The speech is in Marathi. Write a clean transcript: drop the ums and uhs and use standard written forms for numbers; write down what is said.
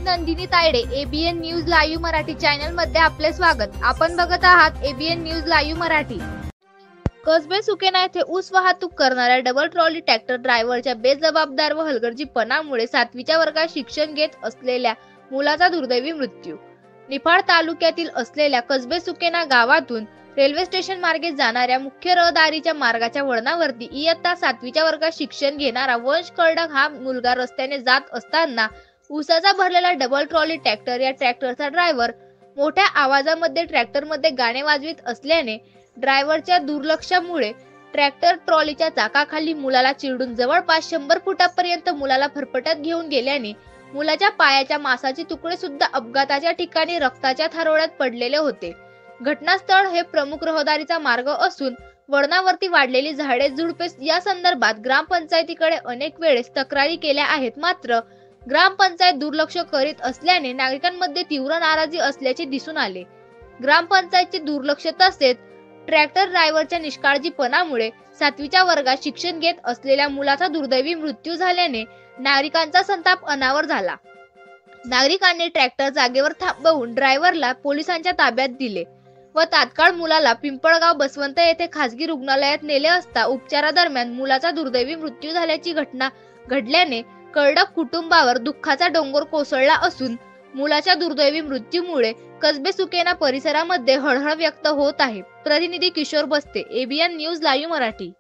Nandini Tayde, ABN news live Marathi channel मध्ये आपले स्वागत। आपण बघत आहात ABN news live Marathi. Kasbe Sukene येथे ऊस वाहतूक करणाऱ्या डबल ट्रॉली ट्रॅक्टर ड्रायव्हरच्या बेजबाबदार व हलगर्जीपणामुळे 7वीच्या वर्गात शिक्षण घेत असलेल्या मुलाचा दुर्दैवी मृत्यू। निफाड तालुक्यातील असलेल्या कसबे सुकेना गावातून रेल्वे स्टेशन मार्गे जाणाऱ्या मुख्य रहदारीच्या मार्गाच्या वळणावरती इयत्ता 7वीच्या वर्गात शिक्षण घेणारा वंश कर्डक हा मुलगा रस्त्याने जात असताना ऊसाचा भरलेला डबल ट्रॉली ट्रॅक्टर या ट्रॅक्टरचा ड्रायव्हर मोठ्या आवाजामध्ये ट्रॅक्टरमध्ये गाणे वाजवित असल्याने ड्रायव्हरच्या दुर्लक्षामुळे ट्रॅक्टर ट्रॉलीच्या चाकाखाली मुलाला चिरडून जवळपास 100 फुटापर्यंत मुलाला फरफटत घेऊन गेल्याने मुलाच्या पायाच्या मांसाचे तुकडे सुद्धा अपघाताच्या ठिकाणी रक्ताच्या थारोळ्यात पडलेले होते। घटनास्थळ हे प्रमुख रहदारीचा मार्ग असून वळणावरती वाढलेली झाडे झुडपे या संदर्भात ग्रामपंचायतीकडे अनेक वेळेस तक्रारी केल्या आहेत, मात्र ग्रामपंचायत दुर्लक्ष करीत असल्याने नागरिकांमध्ये तीव्र नाराजी असल्याचे दिसून आले। ग्रामपंचायतचे दुर्लक्ष तसेच ट्रॅक्टर ड्रायव्हरच्या निष्काळजीपणामुळे 7वीच्या वर्गात शिक्षण घेत असलेल्या मुलाचा दुर्दैवी मृत्यू झाल्याने नागरिकांचा संताप अनावर झाला। नागरिकांनी ट्रॅक्टर जागेवर थांबवून ड्रायव्हरला पोलिसांच्या ताब्यात दिले व तात्काळ मुलाला पिंपळगाव बसवंत येथे खासगी रुग्णालयात नेले असता उपचारादरम्यान मुलाचा दुर्दैवी मृत्यू झाल्याची घटना घडल्याने कर्डक कुटुंबावर दुःखाचा डोंगर कोसळला असून मुलाच्या दुर्दैवी मृत्यूमुळे कसबे सुकेना परिसरामध्ये हळहळ व्यक्त होत आहे। प्रतिनिधी किशोर बस्ते, एबीएन न्यूज लाईव्ह मराठी।